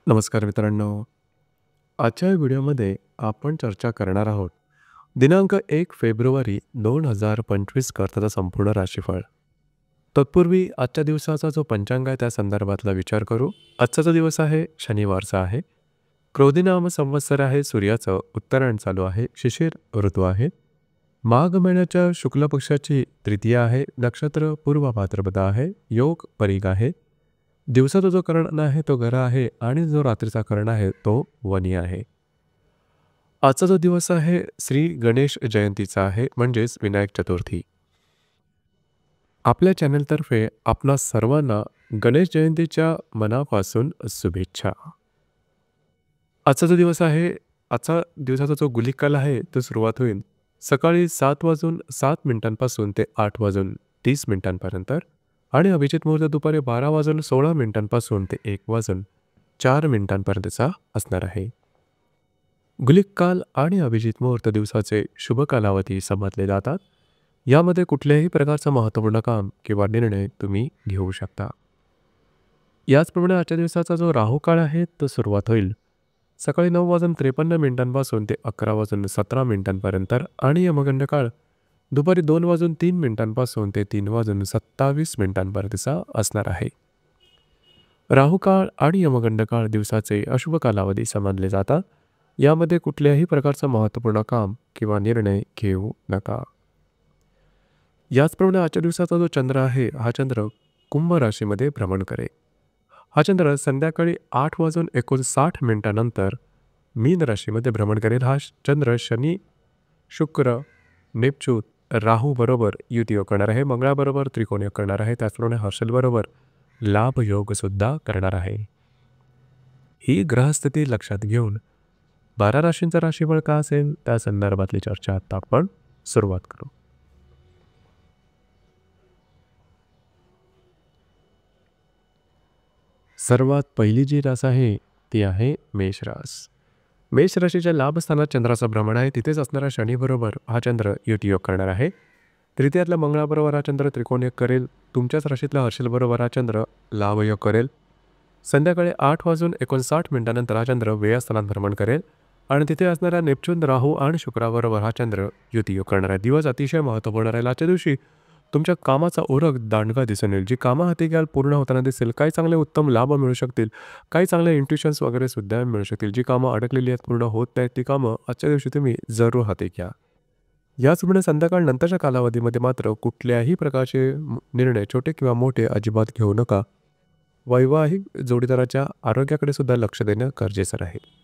नमस्कार मित्रांनो. आजच्या व्हिडिओमध्ये आपण चर्चा करणार आहोत दिनांक 1 फेब्रुवारी 2025 करताचा संपूर्ण राशीफळ. तत्पूर्वी आजच्या दिवसाचा जो पंचांग आहे त्या संदर्भातला विचार करू. आजचा जो दिवस आहे शनिवारचा आहे. क्रोधी नाम संवत्सर आहे. सूर्याचं उत्तरायण चालू आहे. शिशिर ऋतू आहे. माघ महिन्याच्या शुक्ल पक्षाची तृतीया आहे. नक्षत्र पूर्व भाद्रपद आहे. योग परीघ आहे. दिवसाचा जो कर्ण आहे तो घर आहे आणि जो रात्रीचा कर्ण आहे तो वनी आहे. आजचा जो दिवस आहे श्री गणेश जयंतीचा आहे, म्हणजेच विनायक चतुर्थी. आपल्या चॅनलतर्फे आपणा सर्वांना गणेश जयंतीच्या मनापासून शुभेच्छा. आजचा जो दिवस आहे, आजचा दिवसाचा जो गुलिक काल आहे तो सुरुवात होईल सकाळी 7:07 ते 8:30 आणि अभिजित मुहूर्त दुपारी 12:16 ते 1:04 असणार आहे. गुलिक काल आणि अभिजित मुहूर्त दिवसाचे शुभ कालावधी समजले जातात. यामध्ये कुठल्याही प्रकारचं महत्त्वपूर्ण काम किंवा निर्णय तुम्ही घेऊ शकता. याचप्रमाणे आजच्या दिवसाचा जो राहू काळ आहे तो सुरुवात होईल सकाळी 9:53 ते 11:17 आणि यमगंड काळ दुपारी 2:03 ते 3:27 असणार आहे. राहू काळ आणि यमगंड काळ दिवसाचे अशुभ कालावधी समजले जातात. यामध्ये कुठल्याही प्रकारचं महत्त्वपूर्ण काम किंवा निर्णय घेऊ नका. याचप्रमाणे आजच्या दिवसाचा जो चंद्र आहे हा चंद्र कुंभ राशीमध्ये भ्रमण करेल. हा चंद्र संध्याकाळी 8:59 मीन राशीमध्ये भ्रमण करेल. हा चंद्र शनी, शुक्र, नेपच्यून, राहू बरोबर युती करणार आहे. मंगळाबरोबर त्रिकोण करणार आहे. त्याचप्रमाणे हर्षल बरोबर लाभ योग सुद्धा करणार आहे. ही ग्रहस्थिती लक्षात घेऊन 12 राशींचा राशीफळ का असेल त्या संदर्भातली चर्चा आता आपण सुरुवात करू. सर्वात पहिली जी रास आहे ती आहे मेष रास. मेष राशीच्या लाभ स्थानात चंद्राचं भ्रमण आहे. तिथेच असणारा शनीबरोबर हा चंद्र युतियोग करणार आहे. तृतीयातल्या मंगळाबरोबर हा चंद्र त्रिकोण योग करेल. तुमच्याच राशीतला हर्षल बरोबर हा चंद्र लाभयोग करेल. संध्याकाळी 8:59 हा चंद्र व्यय स्थानात भ्रमण करेल आणि तिथे असणाऱ्या नेपच्यून, राहू आणि शुक्राबरोबर हा चंद्र युतियोग करणार आहे. दिवस अतिशय महत्त्वपूर्ण राहील. आजच्या दिवशी तुमच्या कामाचा ओरख दांडगा दिसून येईल. जी कामं हाती घ्याल पूर्ण होताना दिसेल. काही चांगले उत्तम लाभ मिळू शकतील. काही चांगले इंट्युशन्स वगैरे सुद्धा मिळू शकतील. जी कामं अडकलेली आहेत, पूर्ण होत नाहीत, ती कामं आजच्या दिवशी तुम्ही जरूर हाती घ्या. याचप्रमाणे संध्याकाळ नंतरच्या कालावधीमध्ये मात्र कुठल्याही प्रकारचे निर्णय छोटे किंवा मोठे अजिबात घेऊ नका. वैवाहिक जोडीदाराच्या आरोग्याकडे सुद्धा लक्ष देणं गरजेचं राहील.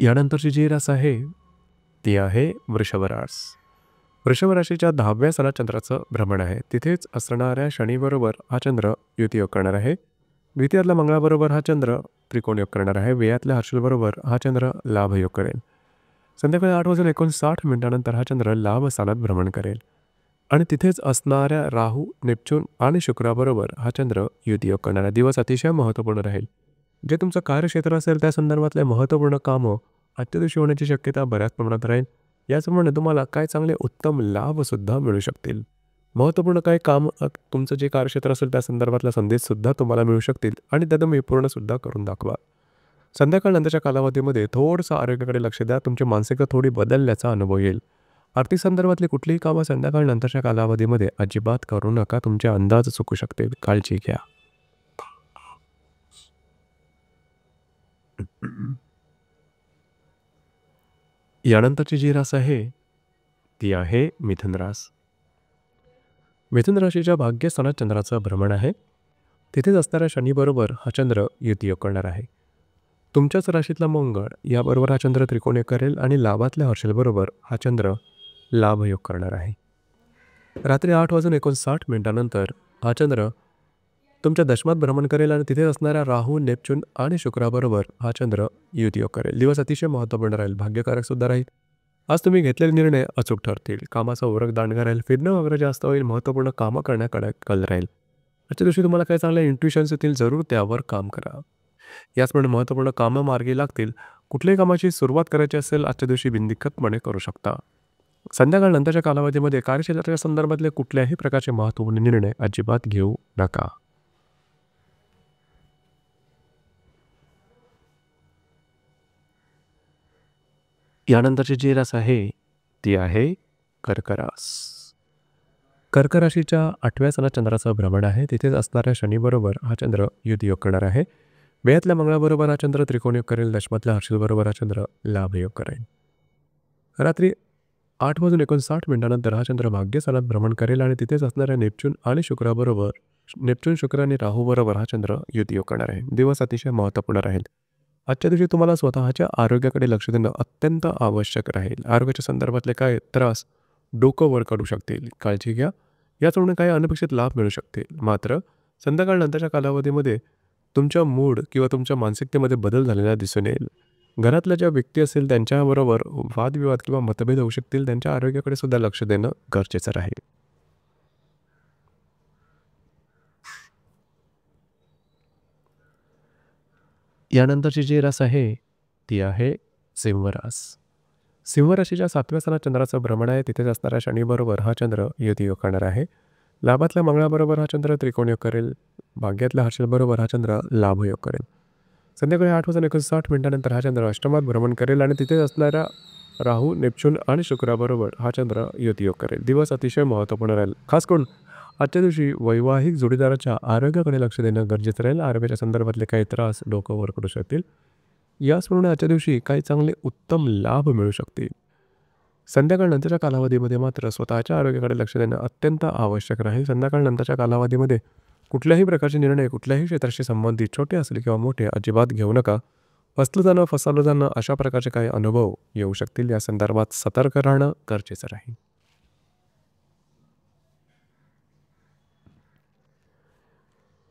यानंतरची जी रास आहे ती आहे वृषभ रास. वृषभ राशीच्या 10व्या स्थानात चंद्राचं भ्रमण आहे. तिथेच असणाऱ्या शनीबरोबर हा चंद्र युतियोग करणार आहे. द्वितीयातल्या मंगळाबरोबर हा चंद्र त्रिकोण योग करणार आहे. व्ययातल्या हर्षलबरोबर हा चंद्र लाभयोग करेल. संध्याकाळी 8:59 हा चंद्र लाभ स्थानात भ्रमण करेल आणि तिथेच असणाऱ्या राहू, नेपच्यून आणि शुक्राबरोबर हा चंद्र युतियोग करणारा दिवस अतिशय महत्त्वपूर्ण राहील. जे तुमचं कार्यक्षेत्र असेल त्या संदर्भातले महत्त्वपूर्ण कामं आजच्या दिवशी होण्याची शक्यता बऱ्याच प्रमाणात राहील. याचप्रमाणे तुम्हाला काय चांगले उत्तम लाभसुद्धा मिळू शकतील. महत्त्वपूर्ण काही काम तुमचं जे कार्यक्षेत्र असेल त्या संदर्भातला संदेशसुद्धा तुम्हाला मिळू शकतील आणि त्या तुम्ही पूर्णसुद्धा करून दाखवा. संध्याकाळ नंतरच्या कालावधीमध्ये थोडंसं आरोग्याकडे लक्ष द्या. तुमची मानसिकता थोडी बदलल्याचा अनुभव येईल. आर्थिक संदर्भातली कुठलीही कामं संध्याकाळ नंतरच्या कालावधीमध्ये अजिबात करू नका. तुमचे अंदाज चुकू शकतील. काळजी घ्या. यानंतरची जी रास आहे ती आहे मिथुन रास. मिथुन राशीच्या भाग्यस्थानात चंद्राचं भ्रमण आहे. तिथेच असणाऱ्या शनीबरोबर हा चंद्र युतियोग करणार आहे. तुमच्याच राशीतला मंगळ याबरोबर हा चंद्र त्रिकोण योग करेल आणि लाभातल्या हर्षलबरोबर हा चंद्र लाभयोग करणार आहे. रात्री 8:59 हा चंद्र तुमच्या दशमात भ्रमण करेल आणि तिथे असणाऱ्या राहू, नेपच्यून आणि शुक्राबरोबर हा चंद्र युतियोग करेल. दिवस अतिशय महत्त्वपूर्ण राहील. भाग्यकारक सुद्धा राहील. आज तुम्ही घेतलेले निर्णय अचूक ठरतील. कामाचा ओरख दांडगा राहील. फिरणं वगैरे जास्त होईल. महत्त्वपूर्ण कामं करण्याकडे कल राहील. आजच्या दिवशी तुम्हाला काही चांगल्या इंट्युशन्स येतील. जरूर त्यावर काम करा. याचप्रमाणे महत्त्वपूर्ण कामं मार्गी लागतील. कुठल्याही कामाची सुरुवात करायची असेल आजच्या दिवशी बिनदिक्कतपणे करू शकता. संध्याकाळनंतरच्या कालावधीमध्ये कार्यक्षेत्राच्या संदर्भातले कुठल्याही प्रकारचे महत्त्वपूर्ण निर्णय अजिबात घेऊ नका. यानंतरची जी रास आहे ती आहे कर्क रास. कर्क राशीच्या 8व्या सणात चंद्राचं भ्रमण आहे. तिथेच असणाऱ्या शनीबरोबर हा चंद्र युतियोग करणार आहे. व्ययातल्या मंगळाबरोबर हा चंद्र त्रिकोणयोग करेल. दशमातल्या हर्षलबरोबर हा चंद्र लाभयोग करेल. रात्री 8:59 हा चंद्र भाग्यस्थानात भ्रमण करेल आणि तिथेच असणाऱ्या नेपच्यून आणि शुक्राबरोबर नेपच्यून शुक्र आणि राहूबरोबर हा चंद्र युतियोग करणार आहे. दिवस अतिशय महत्त्वपूर्ण राहील. आजच्या दिवशी तुम्हाला स्वतःच्या आरोग्याकडे लक्ष देणं अत्यंत आवश्यक राहील. आरोग्याच्या संदर्भातले काय त्रास डोकं वर काढू शकतील, काळजी घ्या. याचमुळे काही अनपेक्षित लाभ मिळू शकतील. मात्र संध्याकाळनंतरच्या कालावधीमध्ये तुमच्या मूड किंवा तुमच्या मानसिकतेमध्ये बदल झालेला दिसून येईल. घरातल्या ज्या व्यक्ती असतील त्यांच्याबरोबर वादविवाद किंवा मतभेद होऊ शकतील. त्यांच्या आरोग्याकडे सुद्धा लक्ष देणं गरजेचं राहील. यानंतरची जी रास आहे ती आहे सिंह रास. सिंह राशीच्या 7व्या स्थानात चंद्राचं भ्रमण आहे. तिथेच असणाऱ्या शनीबरोबर हा चंद्र युतियोग करणार आहे. लाभातल्या मंगळाबरोबर हा चंद्र त्रिकोणयोग करेल. भाग्यातल्या हर्षलबरोबर हा चंद्र लाभयोग करेल. संध्याकाळी 8:59 हा चंद्र अष्टमात भ्रमण करेल आणि तिथेच असणाऱ्या राहू, नेपच्यून आणि शुक्राबरोबर हा चंद्र युतियोग करेल. दिवस अतिशय महत्त्वपूर्ण राहील. खास करून आजच्या दिवशी वैवाहिक जोडीदाराच्या आरोग्याकडे लक्ष देणं गरजेचं राहील. आरोग्याच्या संदर्भातले काही त्रास डोकं वर करू शकतील. याचप्रमाणे आजच्या दिवशी काही चांगले उत्तम लाभ मिळू शकतील. संध्याकाळनंतरच्या कालावधीमध्ये मात्र स्वतःच्या आरोग्याकडे लक्ष देणं अत्यंत आवश्यक राहील. संध्याकाळनंतरच्या कालावधीमध्ये कुठल्याही प्रकारचे निर्णय कुठल्याही क्षेत्राशी संबंधित छोटे असले किंवा मोठे अजिबात घेऊ नका. फसलं जाणं, फसवलं जाणं अशा प्रकारचे काही अनुभव येऊ शकतील. या संदर्भात सतर्क राहणं गरजेचं राहील.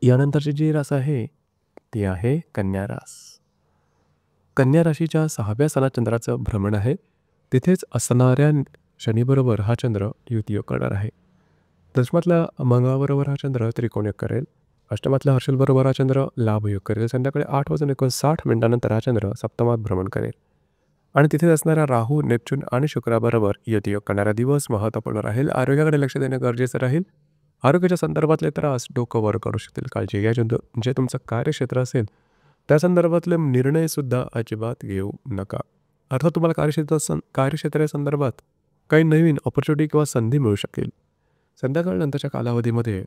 यानंतरची जी रास आहे ती आहे कन्या रास. कन्या राशीच्या 6व्या स्थानात चंद्राचं भ्रमण आहे. तिथेच असणाऱ्या शनीबरोबर हा चंद्र युतियोग करणार आहे. दशमातल्या मंगळाबरोबर हा चंद्र त्रिकोणयोग करेल. अष्टमातल्या हर्षलबरोबर हा चंद्र लाभयोग करेल. संध्याकाळी 8:59 हा चंद्र सप्तमात भ्रमण करेल आणि तिथेच असणाऱ्या राहू, नेपच्यून आणि शुक्राबरोबर युतियोग करणारा दिवस महत्त्वपूर्ण राहील. आरोग्याकडे लक्ष देणं गरजेचं राहील. आरोग्याच्या संदर्भातले त्रास डोकं वर करू शकतील. काळजी घ्या. जे तुमचं कार्यक्षेत्र असेल त्या संदर्भातले निर्णयसुद्धा अजिबात घेऊ नका. अर्थात तुम्हाला कार्यक्षेत्रासंदर्भात काही नवीन ऑपॉर्च्युनिटी किंवा संधी मिळू शकेल. संध्याकाळनंतरच्या कालावधीमध्ये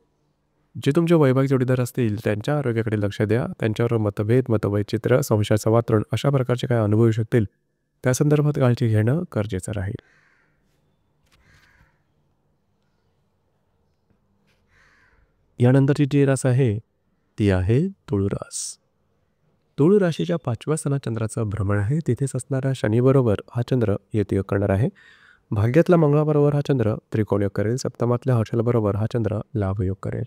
जे तुमचे वैवाहिक जोडीदार असतील त्यांच्या आरोग्याकडे लक्ष द्या. त्यांच्यावर मतभेद, मतवैचित्र, संशयाचं वातावरण अशा प्रकारचे काही अनुभव येऊ शकतील. त्या संदर्भात काळजी घेणं गरजेचं राहील. यानंतरची जी रास आहे ती आहे तुळू रास. तुळू राशीच्या 5व्या स्थानात चंद्राचं भ्रमण आहे. तिथेच असणाऱ्या शनीबरोबर हा चंद्र युतियोग करणार आहे. भाग्यातल्या मंगळाबरोबर हा चंद्र त्रिकोणयोग करेल. सप्तमातल्या हर्षलबरोबर हा चंद्र लाभयोग करेल.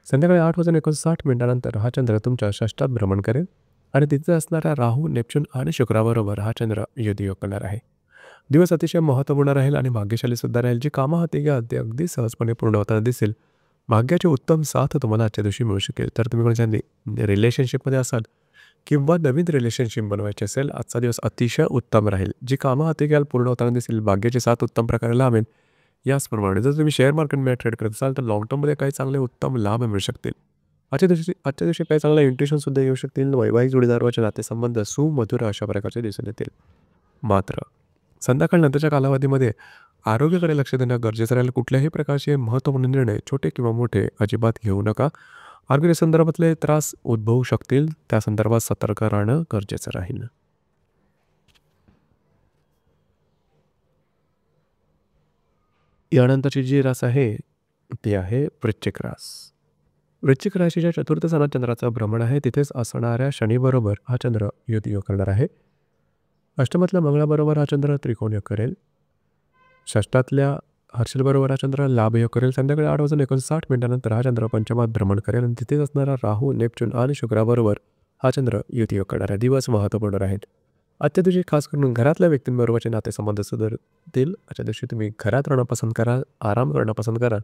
संध्याकाळी 8:59 हा चंद्र तुमच्या षष्ठात भ्रमण करेल आणि तिथे असणाऱ्या राहू, नेपच्यून आणि शुक्राबरोबर हा चंद्र युतियोग करणार आहे. दिवस अतिशय महत्त्वपूर्ण राहील आणि भाग्यशाली सुद्धा राहील. जी कामं हाती घ्या ते अगदी सहजपणे पूर्ण होताना दिसेल. भाग्याची उत्तम साथ तुम्हाला आजच्या दिवशी मिळू शकेल. तर तुम्ही कोणाच्या रिलेशनशिपमध्ये असाल किंवा नवीन रिलेशनशिप बनवायची असेल आजचा दिवस अतिशय उत्तम राहील. जी कामं हाती घ्याल पूर्ण होताना दिसेल. भाग्याची साथ उत्तम प्रकारे लाभेल. याचप्रमाणे जर तुम्ही शेअर मार्केटमध्ये ट्रेड करत असाल तर लॉंग टर्ममध्ये काही चांगले उत्तम लाभ मिळू शकतील. आजच्या दिवशी काही चांगला इंट्युशनसुद्धा येऊ शकतील. वैवाहिक जोडीदाराचे नातेसंबंध सुमधुर अशा प्रकारचे दिसून येतील. मात्र संध्याकाळनंतरच्या कालावधीमध्ये आरोग्याकडे लक्ष देणं गरजेचं राहील. कुठल्याही प्रकारचे महत्त्वपूर्ण निर्णय छोटे किंवा मोठे अजिबात घेऊ नका. आरोग्य संदर्भातले त्रास उद्भवू शकतील. त्या संदर्भात सतर्क राहणं गरजेचं राहील. यानंतरची जी रास आहे ती आहे वृश्चिक रास. वृश्चिक राशीच्या 4थ्या स्थानात चंद्राचं भ्रमण आहे. तिथेच असणाऱ्या शनीबरोबर हा चंद्र युतियोग करणार आहे. अष्टमातल्या मंगळाबरोबर हा चंद्र त्रिकोणयोग करेल. षष्ठातल्या हर्षलबरोबर हा चंद्र लाभयोग करेल. संध्याकाळी 8:59 हा चंद्र पंचमात भ्रमण करेल आणि तिथेच असणारा राहू, नेपच्यून आणि शुक्राबरोबर हा चंद्र युतियोग करणारा दिवस महत्त्वपूर्ण राहील. आजच्या दिवशी खास करून घरातल्या व्यक्तींबरोबरचे नातेसंबंध सुधारतील. आजच्या दिवशी तुम्ही घरात राहणं पसंत करा, आराम करणं पसंत करा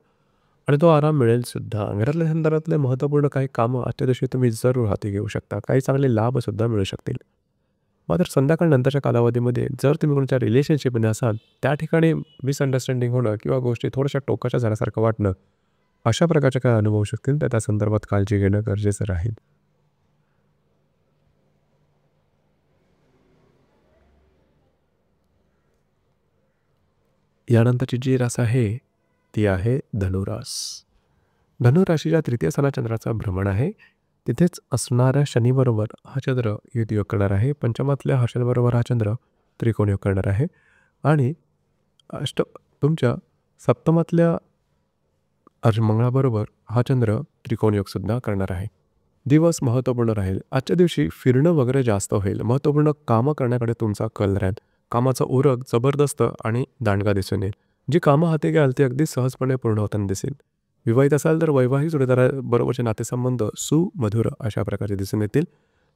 आणि तो आराम मिळेल सुद्धा. घरातल्या संदर्भातले महत्त्वपूर्ण काही कामं आजच्या दिवशी तुम्ही जरूर हाती घेऊ शकता. काही चांगले लाभसुद्धा मिळू शकतील. मात्र संध्याकाळनंतरच्या कालावधीमध्ये जर तुम्ही कोणाच्या रिलेशनशिपमध्ये असाल, त्या ठिकाणी मिसअंडरस्टँडिंग होणं किंवा गोष्टी थोड्याशा टोकाच्या झाल्यासारखं वाटणं, अशा प्रकारचे काय अनुभव होऊ शकतील, तर त्या संदर्भात काळजी घेणं गरजेचं राहील. यानंतरची जी रास आहे, ती आहे धनुरास. धनुराशीच्या तृतीय स्थानात चंद्राचा भ्रमण आहे. तिथेच असणाऱ्या शनीबरोबर हा चंद्र युतियोग करणार आहे. पंचमातल्या हर्षलबरोबर हा चंद्र त्रिकोणयोग करणार आहे. आणि तुमच्या सप्तमातल्या मंगळाबरोबर हा चंद्र त्रिकोणयोगसुद्धा करणार आहे. दिवस महत्त्वपूर्ण राहील. आजच्या दिवशी फिरणं वगैरे जास्त होईल. महत्त्वपूर्ण कामं करण्याकडे तुमचा कल राहील. कामाचा उरग जबरदस्त आणि दांडगा दिसून येईल. जी कामं हाती घ्याल ती अगदी सहजपणे पूर्ण होताना दिसेल. विवाहित असाल तर वैवाहिक जोडीदाराबरोबरचे नातेसंबंध सुमधुर अशा प्रकारे दिसून येतील.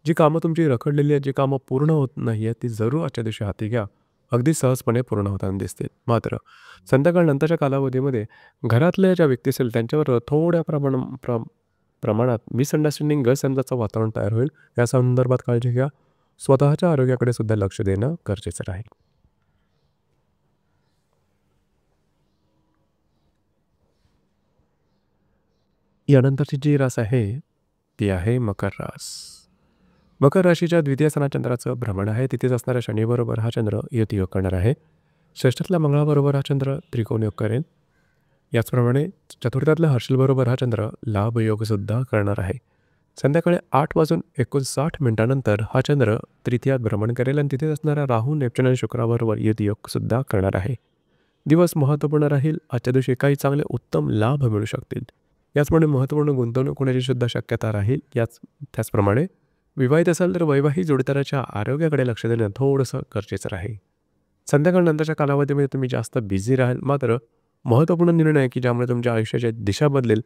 जी कामं तुमची रखडलेली आहेत, जी कामं पूर्ण होत नाही आहेत, ती जरूर आजच्या दिवशी हाती घ्या. अगदी सहजपणे पूर्ण होताना दिसतील. मात्र संध्याकाळनंतरच्या कालावधीमध्ये घरातल्या ज्या व्यक्ती असेल त्यांच्यावर थोड्या प्रमाणात मिसअंडरस्टँडिंग गैरसमजाचं वातावरण तयार होईल. या संदर्भात काळजी घ्या. स्वतःच्या आरोग्याकडे सुद्धा लक्ष देणं गरजेचं राहील. यानंतरची जी रास आहे, ती आहे मकर रास. मकर राशीच्या द्वितीय स्थानात चंद्राचं भ्रमण आहे. तिथेच असणाऱ्या शनीबरोबर हा चंद्र युतियोग करणार आहे. षष्ठातल्या मंगळाबरोबर हा चंद्र त्रिकोणयोग करेल. याचप्रमाणे चतुर्थातल्या हर्षलबरोबर हा चंद्र लाभयोगसुद्धा करणार आहे. संध्याकाळी 8:59 हा चंद्र तृतीयात भ्रमण करेल आणि तिथेच असणाऱ्या राहू, नेपच्यून आणि शुक्राबरोबर युतियोगसुद्धा करणार आहे. दिवस महत्त्वपूर्ण राहील. आजच्या दिवशी काही चांगले उत्तम लाभ मिळू शकतील. याचप्रमाणे महत्त्वपूर्ण गुंतवणूक होण्याची सुद्धा शक्यता राहील. त्याचप्रमाणे विवाहित असाल तर वैवाहिक जोडीदाराच्या आरोग्याकडे लक्ष देणं थोडंसं गरजेचं राहील. संध्याकाळनंतरच्या कालावधीमध्ये तुम्ही जास्त बिझी राहाल. मात्र महत्त्वपूर्ण निर्णय की ज्यामुळे तुमच्या आयुष्याची दिशा बदलेल,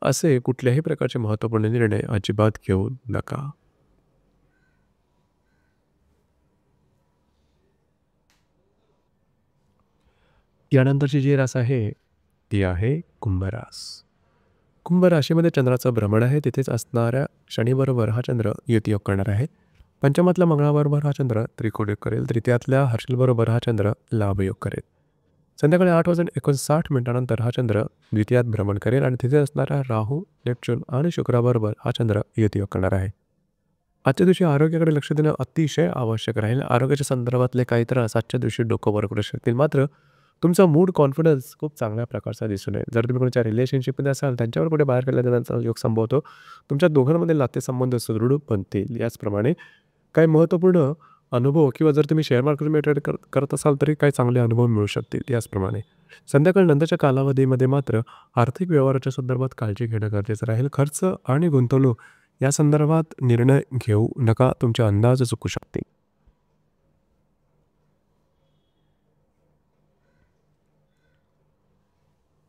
असे कुठल्याही प्रकारचे महत्त्वपूर्ण निर्णय अजिबात घेऊ नका. यानंतरची जी रास आहे, ती आहे कुंभरास. कुंभ राशीमध्ये चंद्राचं भ्रमण आहे. तिथेच असणाऱ्या शनीबरोबर हा चंद्र युतियोग करणार आहे. पंचमातल्या मंगळाबरोबर हा चंद्र त्रिकोणयोग करेल. तृतीयातल्या हर्षलबरोबर हा चंद्र लाभयोग करेल. संध्याकाळी 8:59 हा चंद्र द्वितीयात भ्रमण करेल आणि तिथे असणाऱ्या राहू, नेपच्यून आणि शुक्राबरोबर हा चंद्र युतियोग करणार आहे. आजच्या दिवशी आरोग्याकडे लक्ष देणं अतिशय आवश्यक राहील. आरोग्याच्या संदर्भातले काही त्रास आजच्या दिवशी डोकं वर करू शकतील. मात्र तुमचा मूड कॉन्फिडन्स खूप चांगल्या प्रकारचा दिसून येईल. जर तुम्ही कोणाच्या रिलेशनशिपमध्ये असाल त्यांच्यावर कुठे बाहेर पडल्या जाण्याचा योग संभवतो. तुमच्या दोघांमधील नातेसंबंध सुदृढ बनतील. याचप्रमाणे काही महत्त्वपूर्ण अनुभव किंवा जर तुम्ही शेअर मार्केटमध्ये ट्रेड करत असाल तरी काही चांगले अनुभव मिळू शकतील. याचप्रमाणे संध्याकाळनंतरच्या कालावधीमध्ये मात्र आर्थिक व्यवहाराच्या संदर्भात काळजी घेणं गरजेचं राहील. खर्च आणि गुंतवणूक या संदर्भात निर्णय घेऊ नका. तुमचे अंदाज चुकू शकतील.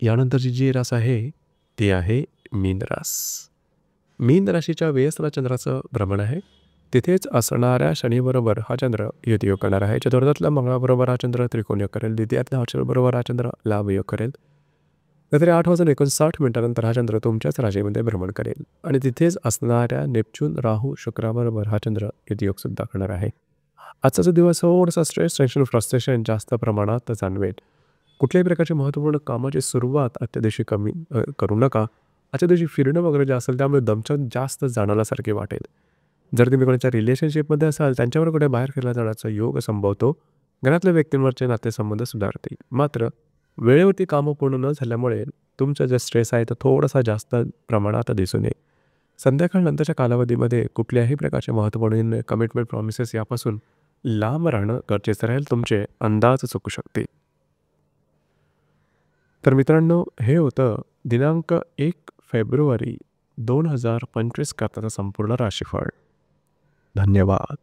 यानंतरची जी रास आहे, ती आहे मीन रास. मीन राशीच्या व्ययस्थानात चंद्राचं भ्रमण आहे. तिथेच असणाऱ्या शनीबरोबर हा चंद्र युतियोग करणार आहे. चतुर्थातल्या मंगळाबरोबर हा चंद्र त्रिकोणयोग करेल. द्वितीयातल्या हर्षलबरोबर हा चंद्र लाभयोग करेल. रात्री 8:59 हा चंद्र तुमच्याच राशीमध्ये भ्रमण करेल आणि तिथेच असणाऱ्या नेपच्यून, राहू, शुक्राबरोबर हा चंद्र युतियोगसुद्धा करणार आहे. आजचा जो दिवस थोडासा स्ट्रेस, टेन्शन, फ्रस्ट्रेशन जास्त प्रमाणात जाणवेल. कुठल्याही प्रकारची महत्त्वपूर्ण कामाची सुरुवात आजच्या दिवशी करू नका. आजच्या दिवशी फिरणं वगैरे जे असेल त्यामुळे दमछाक जास्त जाणवल्यासारखे वाटेल. जर तुम्ही कोणाच्या रिलेशनशिपमध्ये असाल त्यांच्यावर कुठे बाहेर फिरला जाण्याचा योग संभवतो. घरातल्या व्यक्तींवरचे नातेसंबंध सुधारतील. मात्र वेळेवरती कामं पूर्ण न झाल्यामुळे तुमचा जो स्ट्रेस आहे तो थोडासा जास्त प्रमाणात दिसून येईल. संध्याकाळनंतरच्या कालावधीमध्ये कुठल्याही प्रकारचे महत्त्वपूर्ण कमिटमेंट, प्रॉमिसेस यापासून लांब राहणं गरजेचं राहील. तुमचे अंदाज चुकू शकतील. तर मित्रांनो, हे होतं दिनांक 1 फेब्रुवारी 2025 करताचं संपूर्ण राशीफळ. धन्यवाद.